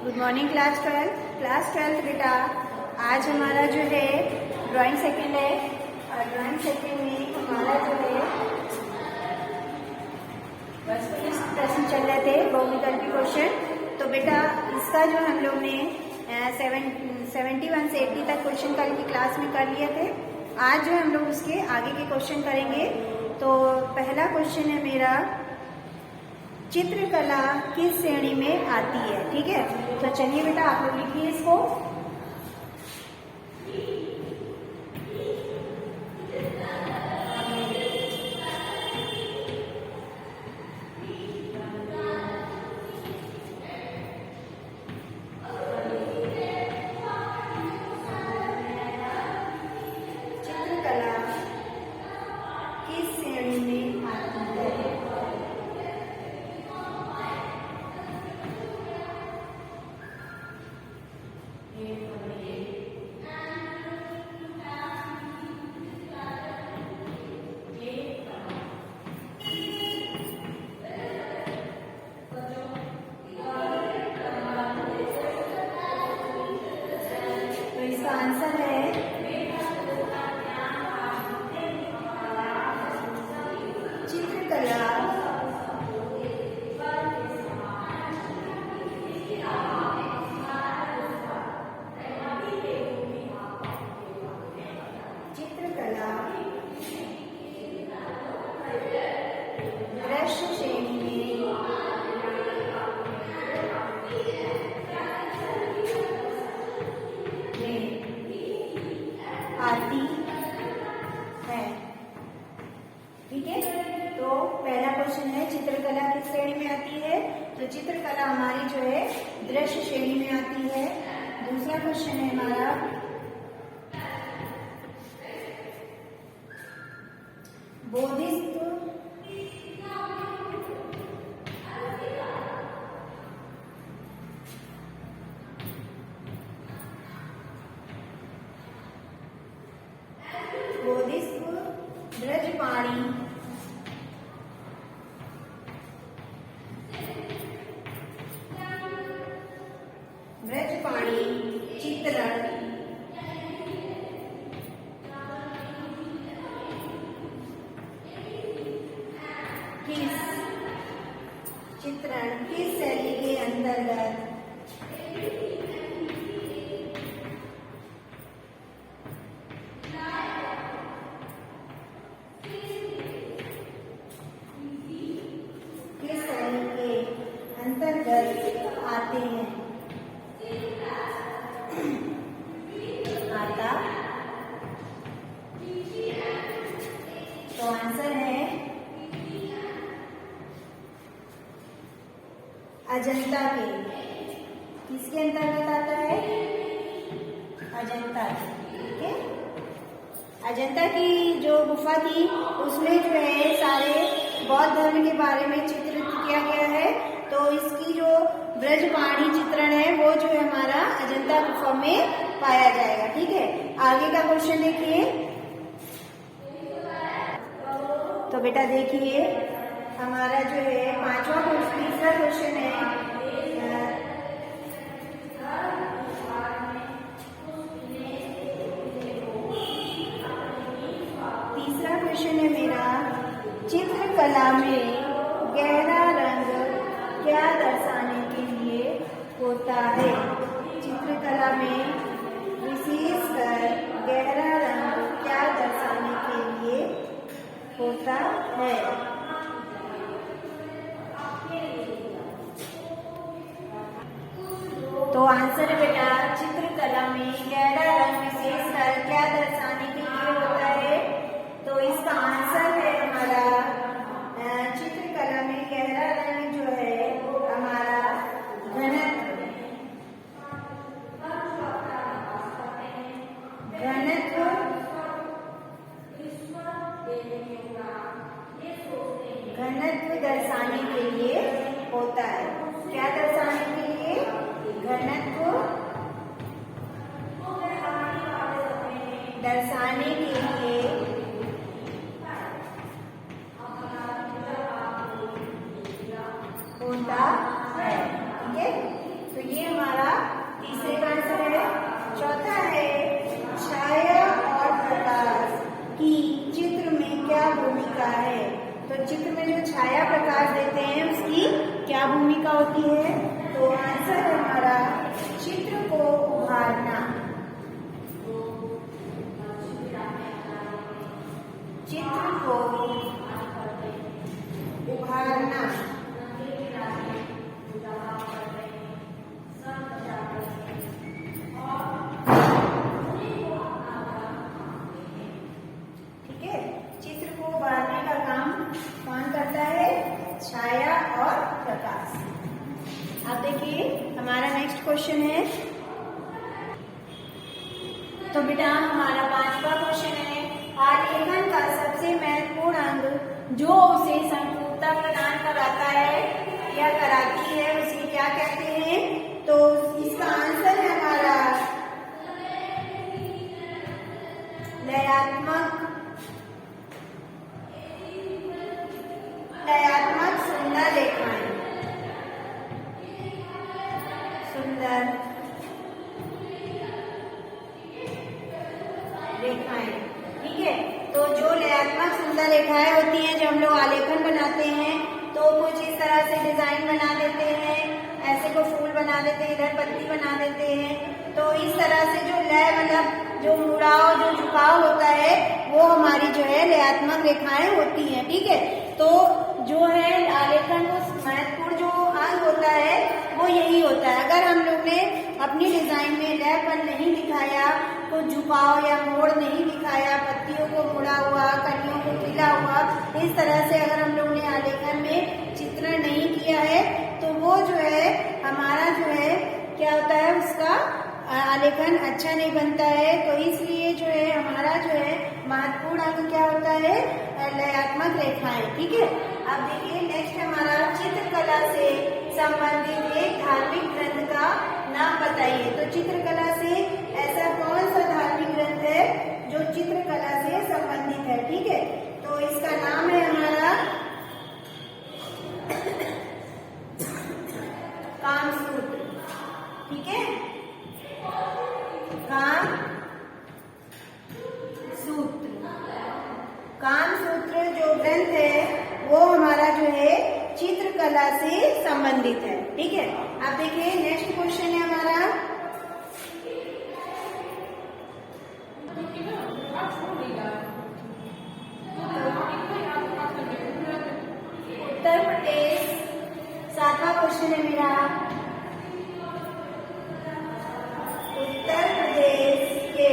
Good morning class 12 बेटा। आज हमारा जो है ड्राइंग सेकंड है और ड्राइंग सेकंड में हमारा जो है प्रश्न चल रहे थे बहुविकल्पी क्वेश्चन। तो बेटा इसका जो हम लोग ने 71 से 80 तक क्वेश्चन कल की क्लास में कर लिए थे। आज जो हम लोग उसके आगे के क्वेश्चन करेंगे। तो पहला क्वेश्चन है मेरा, चित्रकला किस श्रेणी में आती है। ठीक है, तो चलिए बेटा आप लोग लिखिए इसको। चित्रकला किस श्रेणी में आती है। तो इसका आंसर है चित्रकला दृश्य श्रेणी में आती है। ठीक है, तो पहला क्वेश्चन है चित्रकला किस श्रेणी में आती है। तो चित्रकला हमारी जो है दृश्य श्रेणी में आती है। दूसरा क्वेश्चन है हमारा, बोधिसत्व ब्रजपाणी चित्रण किस शैली के अंतर्गत आते हैं आता। तो आंसर है अजंता के। किसके अंतर्गत आता है? अजंता के। ठीक है, अजंता की जो गुफा थी उसमें जो है सारे बौद्ध धर्म के बारे में चित्रित किया गया है। तो इसकी जो ब्रजपाणी चित्रण है वो जो है हमारा अजंता गुफा में पाया जाएगा। ठीक है, आगे का क्वेश्चन देखिए। तो बेटा देखिए हमारा जो है तीसरा क्वेश्चन है, तीसरा क्वेश्चन है मेरा, चित्रकला में गहरा रंग क्या दर्शाने के लिए होता है। चित्रकला में विशेषकर गहरा रंग क्या दर्शाने के लिए होता है। तो आंसर है बेटा, चित्रकला में गहरा रंग विशेषकर क्या दर्शाने के लिए होता है। तो इसका आंसर है हमारा चित्रकला में गहरा रंग जो है हमारा घनत्व दर्शाने के लिए होता है। क्या दर्शाने के लिए? घनत्व क्या भूमिका होती है? तो आंसर है हमारा चित्र को उभारना। चित्र को उभारना। ठीक है, चित्र को उभारने का काम कौन करता है? छाया और प्रकाश। अब देखिए हमारा नेक्स्ट क्वेश्चन है। तो बेटा हमारा 5वां क्वेश्चन है, आलेखन का सबसे महत्वपूर्ण अंग जो उसे संपूर्णता प्रदान कराता है या कराती है उसे क्या कहते हैं? तो इसका आंसर है हमारा लयात्मक सुंदर रेखाएं। सुंदर रेखाएं, ठीक है। तो जो लयात्मक सुंदर रेखाएं होती हैं, जब हम लोग आलेखन बनाते हैं तो कुछ इस तरह से डिजाइन बना देते हैं, ऐसे को फूल बना देते हैं, इधर पत्ती बना देते हैं। तो इस तरह से जो लय मतलब जो मुड़ाव जो झुकाव होता है वो हमारी जो है लयात्मक रेखाएं होती हैं, ठीक है। तो जो है आलेखन को महत्वपूर्ण जो अंग होता है वो यही होता है। अगर हम लोग ने अपनी डिजाइन में लयपन नहीं दिखाया, कुछ झुकाव या मोड़ नहीं दिखाया, पत्तियों को मुड़ा हुआ, कलियों को खिला हुआ, इस तरह से अगर हम लोग ने आलेखन में चित्रण नहीं किया है तो वो जो है हमारा जो है क्या होता है, उसका आलेखन अच्छा नहीं बनता है। तो इसलिए जो है हमारा जो है महत्वपूर्ण अंग क्या होता है? लयात्मक रेखाएं, ठीक है। अब देखिए नेक्स्ट हमारा चित्रकला से संबंधित एक धार्मिक ग्रंथ का नाम बताइए। तो चित्रकला से ऐसा कौन सा धार्मिक ग्रंथ है जो चित्रकला से संबंधित है, ठीक है। तो इसका नाम है हमारा कामसूत्र, ठीक है। कामसूत्र जो ग्रंथ है वो हमारा जो है चित्रकला से संबंधित है, ठीक है। अब देखिए नेक्स्ट क्वेश्चन है हमारा, उत्तर प्रदेश। 7वां क्वेश्चन है मेरा, उत्तर प्रदेश के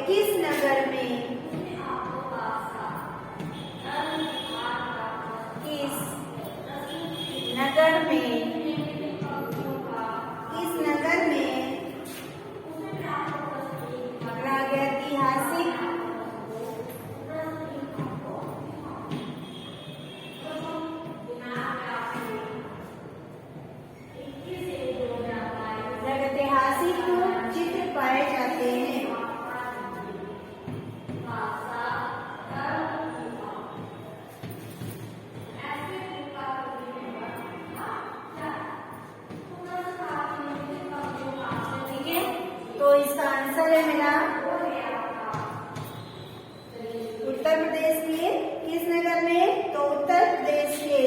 किस नगर में ऐतिहासिक चित्र पाए जाते हैं। तो इसका आंसर है मेरा उत्तर प्रदेश के किस नगर में? तो उत्तर प्रदेश के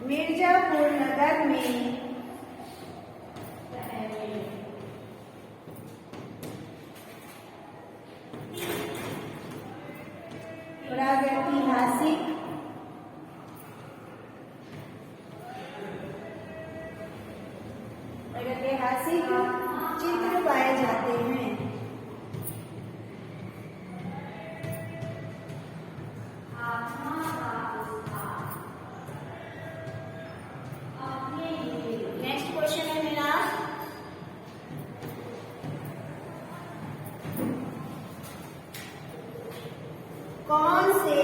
मिर्जापुर नगर में ऐतिहासिक चित्र पाए जाते हैं। नेक्स्ट क्वेश्चन है मेरा, कौन से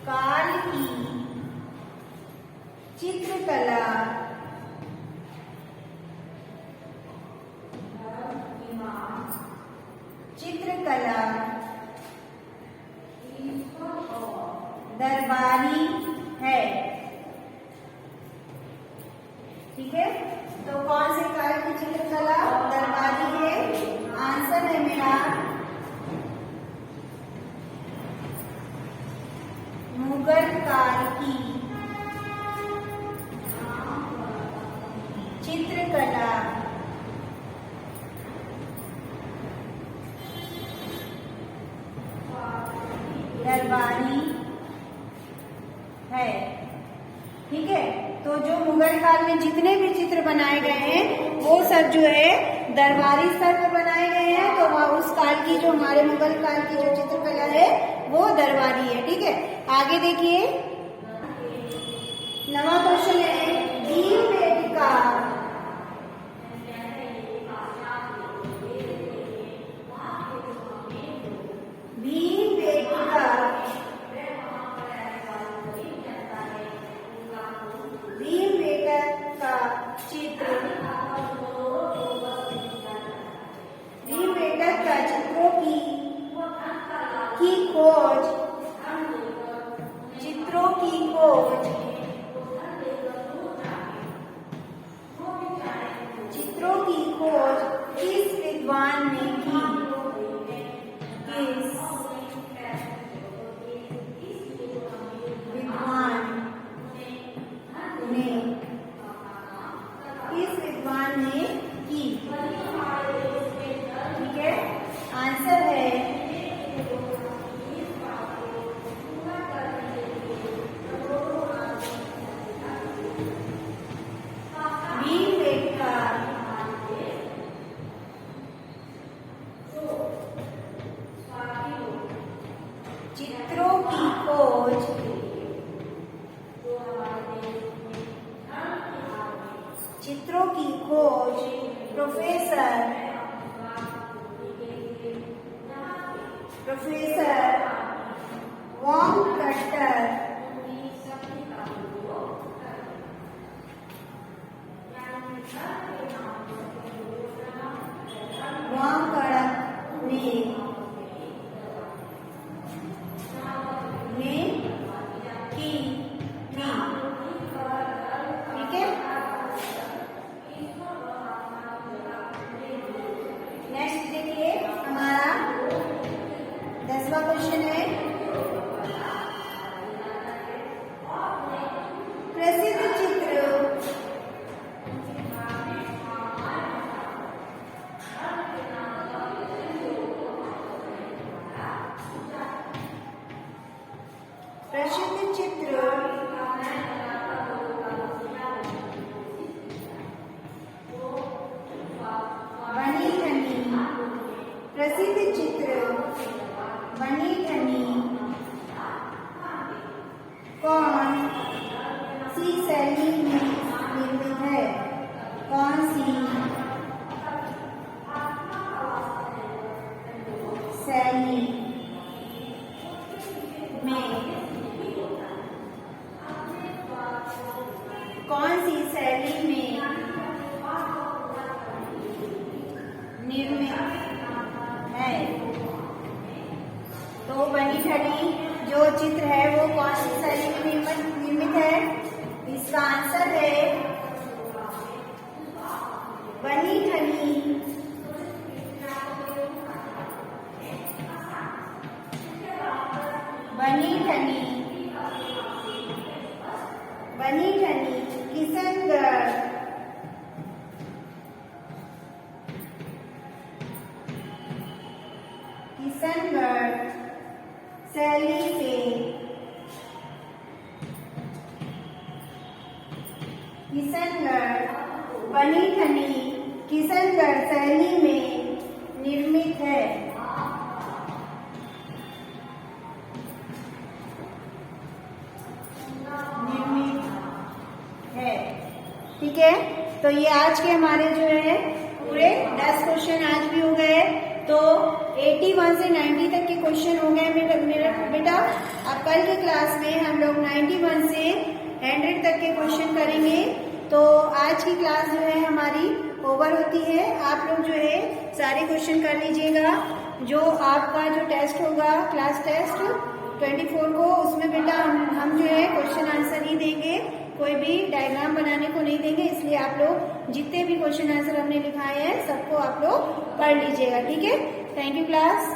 कार्य चित्रकला, चित्रकला दरबारी है। ठीक है, तो कौन से काल की चित्रकला दरबारी है? आंसर है मेरा मुगल काल की चित्रकला दरबारी है। ठीक है, तो जो मुगल काल में जितने भी चित्र बनाए गए हैं वो सब जो है दरबारी स्तर पर बनाए गए हैं। तो वह उस काल की जो हमारे मुगल काल की जो चित्रकला है वो दरबारी है। ठीक है, आगे देखिए, नवा क्वेश्चन है भीमबेटका चित्रों की खोज किस विद्वान ने की? किस विद्वान ने की? ठीक है, आंसर है भीमबेटका। चित्रों की खोज प्रोफेसर वॉन्गकटर ने की थी। ठीक है, नेक्स्ट देखिए, हमारा 10वां क्वेश्चन है प्रसिद्ध चित्र बनी ठनी कौन सी शैली में निर्मित है? कौन सी शैली में, कौन सी शैली में निर्मित है? तो बनी ठनी जो चित्र है वो कौन सी शैली में निर्मित है? इसका आंसर है बनी ठनी किशनगढ़ शैली से बनी ठनी किशनगढ़ शैली में निर्मित है। ठीक है, तो ये आज के हमारे जो है पूरे 10 क्वेश्चन आज भी हो गए। तो 81 से 90 तक के क्वेश्चन हो गए मेरा बेटा। अब कल के क्लास में हम लोग 91 से 100 तक के क्वेश्चन करेंगे। तो आज की क्लास जो है हमारी ओवर होती है। आप लोग जो है सारे क्वेश्चन कर लीजिएगा। जो आपका जो टेस्ट होगा क्लास टेस्ट 24 को, उसमें बेटा हम जो है क्वेश्चन आंसर ही देंगे, कोई भी डायग्राम बनाने को नहीं देंगे। इसलिए आप लोग जितने भी क्वेश्चन आंसर हमने लिखाए हैं सबको आप लोग पढ़ लीजिएगा, ठीक है। Thank you class.